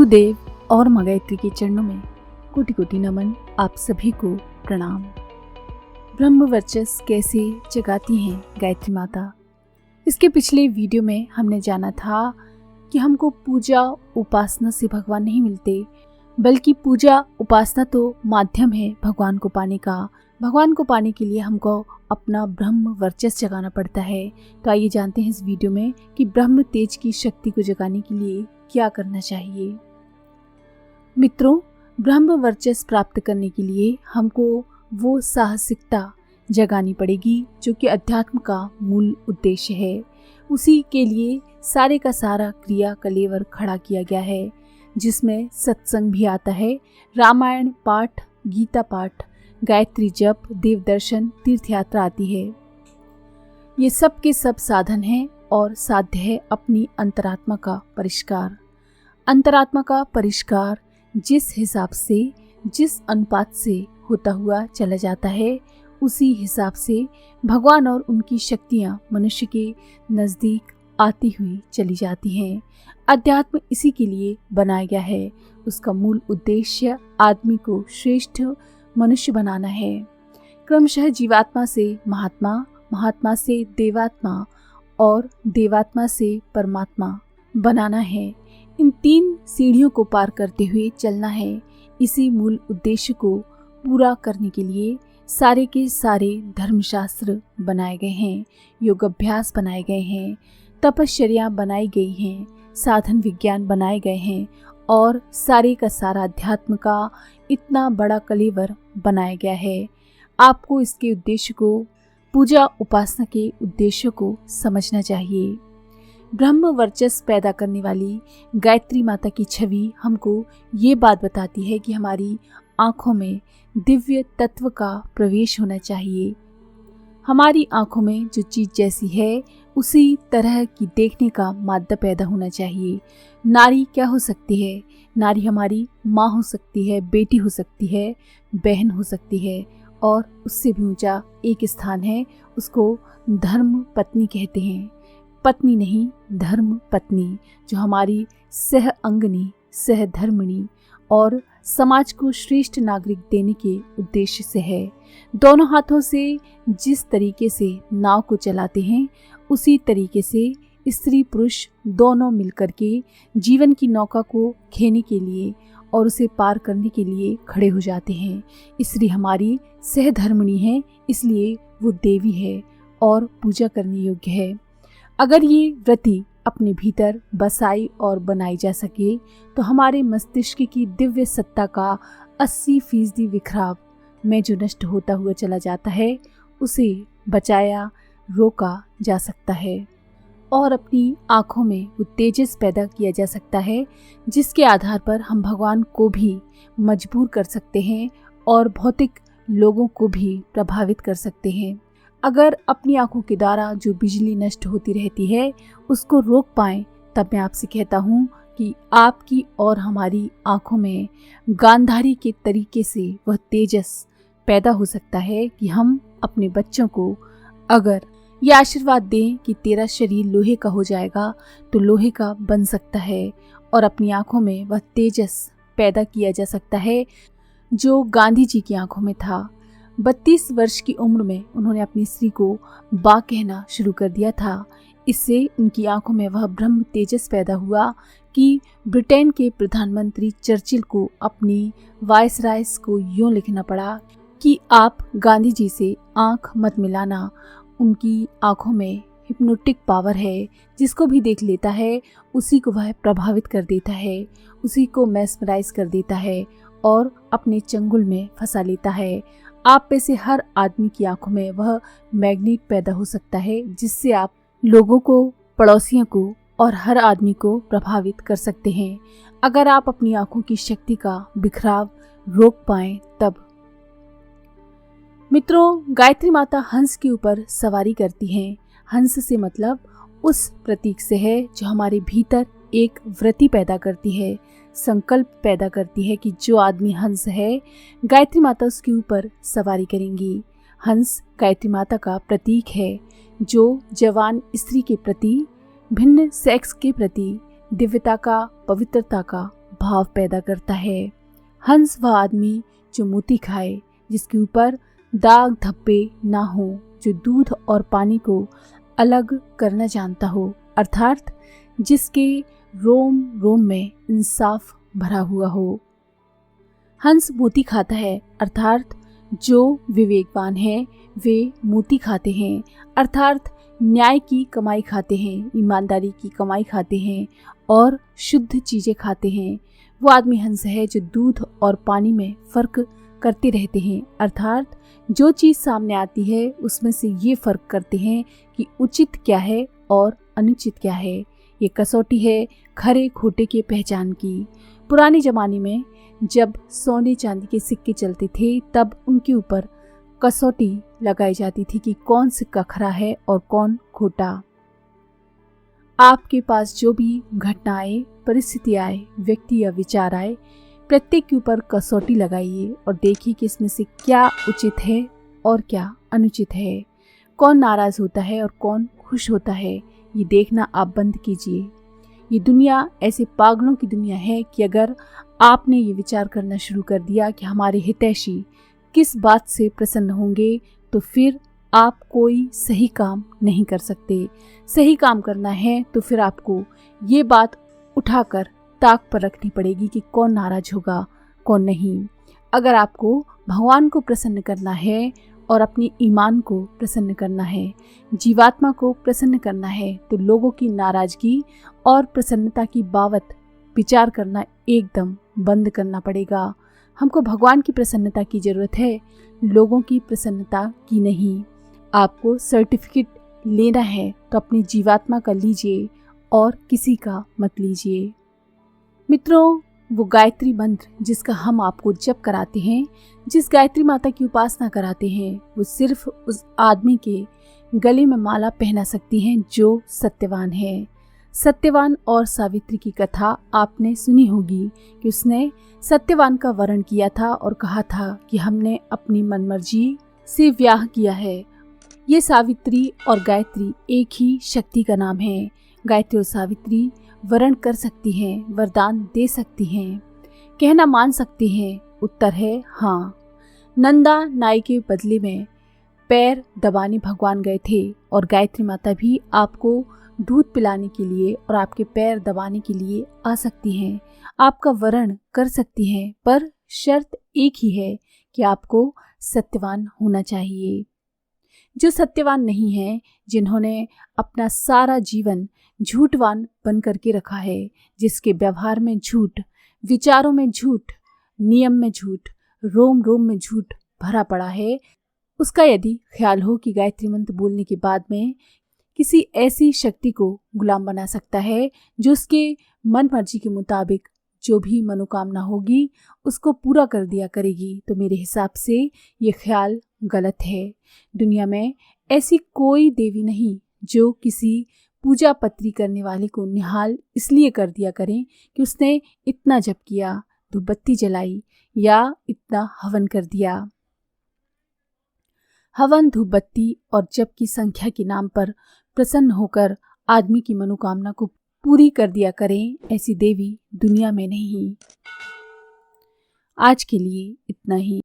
गुरुदेव और माँ गायत्री के चरणों में कोटि कोटि नमन। आप सभी को प्रणाम। ब्रह्म वर्चस्व कैसे जगाती हैं गायत्री माता। इसके पिछले वीडियो में हमने जाना था कि हमको पूजा उपासना से भगवान नहीं मिलते, बल्कि पूजा उपासना तो माध्यम है भगवान को पाने का। भगवान को पाने के लिए हमको अपना ब्रह्म वर्चस्व जगाना पड़ता है। तो आइए जानते हैं इस वीडियो में कि ब्रह्म तेज की शक्ति को जगाने के लिए क्या करना चाहिए। मित्रों, ब्रह्म वर्चस्व प्राप्त करने के लिए हमको वो साहसिकता जगानी पड़ेगी जो कि अध्यात्म का मूल उद्देश्य है। उसी के लिए सारे का सारा क्रिया कलेवर खड़ा किया गया है, जिसमें सत्संग भी आता है, रामायण पाठ, गीता पाठ, गायत्री जप, देव दर्शन, तीर्थ यात्रा आती है। ये सब के सब साधन हैं और साध्य है अपनी अंतरात्मा का परिष्कार। अंतरात्मा का परिष्कार जिस हिसाब से, जिस अनुपात से होता हुआ चला जाता है, उसी हिसाब से भगवान और उनकी शक्तियाँ मनुष्य के नज़दीक आती हुई चली जाती हैं। अध्यात्म इसी के लिए बनाया गया है। उसका मूल उद्देश्य आदमी को श्रेष्ठ मनुष्य बनाना है। क्रमशः जीवात्मा से महात्मा, महात्मा से देवात्मा और देवात्मा से परमात्मा बनाना है। इन 3 सीढ़ियों को पार करते हुए चलना है। इसी मूल उद्देश्य को पूरा करने के लिए सारे के सारे धर्मशास्त्र बनाए गए हैं, योग अभ्यास बनाए गए हैं, तपश्चर्या बनाई गई हैं, साधन विज्ञान बनाए गए हैं और सारे का सारा अध्यात्म का इतना बड़ा कलेवर बनाया गया है। आपको इसके उद्देश्य को, पूजा उपासना के उद्देश्य को समझना चाहिए। ब्रह्म वर्चस्व पैदा करने वाली गायत्री माता की छवि हमको ये बात बताती है कि हमारी आँखों में दिव्य तत्व का प्रवेश होना चाहिए। हमारी आँखों में जो चीज़ जैसी है उसी तरह की देखने का मादा पैदा होना चाहिए। नारी क्या हो सकती है? नारी हमारी माँ हो सकती है, बेटी हो सकती है, बहन हो सकती है, और उससे भी ऊंचा एक स्थान है, उसको धर्म पत्नी कहते हैं। पत्नी नहीं, धर्म पत्नी, जो हमारी सह अंगनी, सह धर्मिणी और समाज को श्रेष्ठ नागरिक देने के उद्देश्य से है। दोनों हाथों से जिस तरीके से नाव को चलाते हैं, उसी तरीके से स्त्री पुरुष दोनों मिलकर के जीवन की नौका को खेने के लिए और उसे पार करने के लिए खड़े हो जाते हैं। स्त्री हमारी सहधर्मिणी है, इसलिए वो देवी है और पूजा करने योग्य है। अगर ये व्रति अपने भीतर बसाई और बनाई जा सके तो हमारे मस्तिष्क की दिव्य सत्ता का 80% विखराव में जो नष्ट होता हुआ चला जाता है, उसे बचाया, रोका जा सकता है और अपनी आँखों में वो तेजस पैदा किया जा सकता है, जिसके आधार पर हम भगवान को भी मजबूर कर सकते हैं और भौतिक लोगों को भी प्रभावित कर सकते हैं। अगर अपनी आँखों के द्वारा जो बिजली नष्ट होती रहती है उसको रोक पाएं, तब मैं आपसे कहता हूँ कि आपकी और हमारी आँखों में गांधारी के तरीके से वह तेजस पैदा हो सकता है कि हम अपने बच्चों को अगर ये आशीर्वाद दें कि तेरा शरीर लोहे का हो जाएगा तो लोहे का बन सकता है, और अपनी आँखों में वह तेजस पैदा किया जा सकता है जो गांधी जी की आँखों में था। 32 वर्ष की उम्र में उन्होंने अपनी स्त्री को बा कहना शुरू कर दिया था। इससे उनकी आंखों में वह ब्रह्म तेजस पैदा हुआ कि ब्रिटेन के प्रधानमंत्री चर्चिल को अपनी वायसरायस को यूं लिखना पड़ा कि आप गांधी जी से आंख मत मिलाना। उनकी आंखों में हिप्नोटिक पावर है, जिसको भी देख लेता है उसी को वह प्रभावित कर देता है, उसी को मेस्मराइज कर देता है और अपने चंगुल में फंसा लेता है। आप में से हर आदमी की आंखों में वह मैग्नेट पैदा हो सकता है, जिससे आप लोगों को, पड़ोसियों को और हर आदमी को प्रभावित कर सकते हैं। अगर आप अपनी आंखों की शक्ति का बिखराव रोक पाएं तब। मित्रों, गायत्री माता हंस के ऊपर सवारी करती हैं। हंस से मतलब उस प्रतीक से है जो हमारे भीतर एक वृत्ति पैदा करती है, संकल्प पैदा करती है कि जो आदमी हंस है, गायत्री माता उसके ऊपर सवारी करेंगी। हंस गायत्री माता का प्रतीक है, जो जवान स्त्री के प्रति, भिन्न सेक्स के प्रति दिव्यता का, पवित्रता का भाव पैदा करता है। हंस वह आदमी जो मोती खाए, जिसके ऊपर दाग धब्बे ना हो, जो दूध और पानी को अलग करना जानता हो, अर्थात जिसके रोम रोम में इंसाफ भरा हुआ हो। हंस मोती खाता है, अर्थात जो विवेकवान है वे मोती खाते हैं, अर्थात न्याय की कमाई खाते हैं, ईमानदारी की कमाई खाते हैं और शुद्ध चीज़ें खाते हैं। वो आदमी हंस है जो दूध और पानी में फ़र्क करते रहते हैं, अर्थात जो चीज़ सामने आती है उसमें से ये फ़र्क करते हैं कि उचित क्या है और अनुचित क्या है। ये कसौटी है खरे खोटे की पहचान की। पुराने ज़माने में जब सोने चांदी के सिक्के चलते थे तब उनके ऊपर कसौटी लगाई जाती थी कि कौन सिक्का खरा है और कौन खोटा। आपके पास जो भी घटना आए, परिस्थिति आए, व्यक्ति या विचार आए, प्रत्येक के ऊपर कसौटी लगाइए और देखिए कि इसमें से क्या उचित है और क्या अनुचित है, कौन नाराज होता है और कौन खुश होता है। ये देखना आप बंद कीजिए। ये दुनिया ऐसे पागलों की दुनिया है कि अगर आपने ये विचार करना शुरू कर दिया कि हमारे हितैषी किस बात से प्रसन्न होंगे, तो फिर आप कोई सही काम नहीं कर सकते। सही काम करना है तो फिर आपको ये बात उठाकर ताक पर रखनी पड़ेगी कि कौन नाराज होगा, कौन नहीं। अगर आपको भगवान को प्रसन्न करना है और अपनी ईमान को प्रसन्न करना है, जीवात्मा को प्रसन्न करना है, तो लोगों की नाराजगी और प्रसन्नता की बाबत विचार करना एकदम बंद करना पड़ेगा। हमको भगवान की प्रसन्नता की ज़रूरत है, लोगों की प्रसन्नता की नहीं। आपको सर्टिफिकेट लेना है तो अपनी जीवात्मा का लीजिए और किसी का मत लीजिए। मित्रों, वो गायत्री मंत्र जिसका हम आपको जप कराते हैं, जिस गायत्री माता की उपासना कराते हैं, वो सिर्फ उस आदमी के गले में माला पहना सकती हैं जो सत्यवान है। सत्यवान और सावित्री की कथा आपने सुनी होगी कि उसने सत्यवान का वरण किया था और कहा था कि हमने अपनी मनमर्जी से ब्याह किया है। ये सावित्री और गायत्री एक ही शक्ति का नाम है। गायत्री और सावित्री वरण कर सकती हैं, वरदान दे सकती हैं, कहना मान सकती हैं। उत्तर है हाँ। नंदा नाई के बदले में पैर दबाने भगवान गए थे और गायत्री माता भी आपको दूध पिलाने के लिए और आपके पैर दबाने के लिए आ सकती हैं, आपका वरण कर सकती हैं, पर शर्त एक ही है कि आपको सत्यवान होना चाहिए। जो सत्यवान नहीं है, जिन्होंने अपना सारा जीवन झूठवान बन करके रखा है, जिसके व्यवहार में झूठ, विचारों में झूठ, नियम में झूठ, रोम रोम में झूठ भरा पड़ा है, उसका यदि ख्याल हो कि गायत्री मंत्र बोलने के बाद में किसी ऐसी शक्ति को गुलाम बना सकता है जो उसके मन मर्जी के मुताबिक जो भी मनोकामना होगी उसको पूरा कर दिया करेगी, तो मेरे हिसाब से ये ख्याल गलत है। दुनिया में ऐसी कोई देवी नहीं जो किसी पूजा पत्री करने वाले को निहाल इसलिए कर दिया करें कि उसने इतना जप किया, धूपबत्ती जलाई या इतना हवन कर दिया। हवन, धूपबत्ती और जप की संख्या के नाम पर प्रसन्न होकर आदमी की मनोकामना को पूरी कर दिया करें, ऐसी देवी दुनिया में नहीं। आज के लिए इतना ही।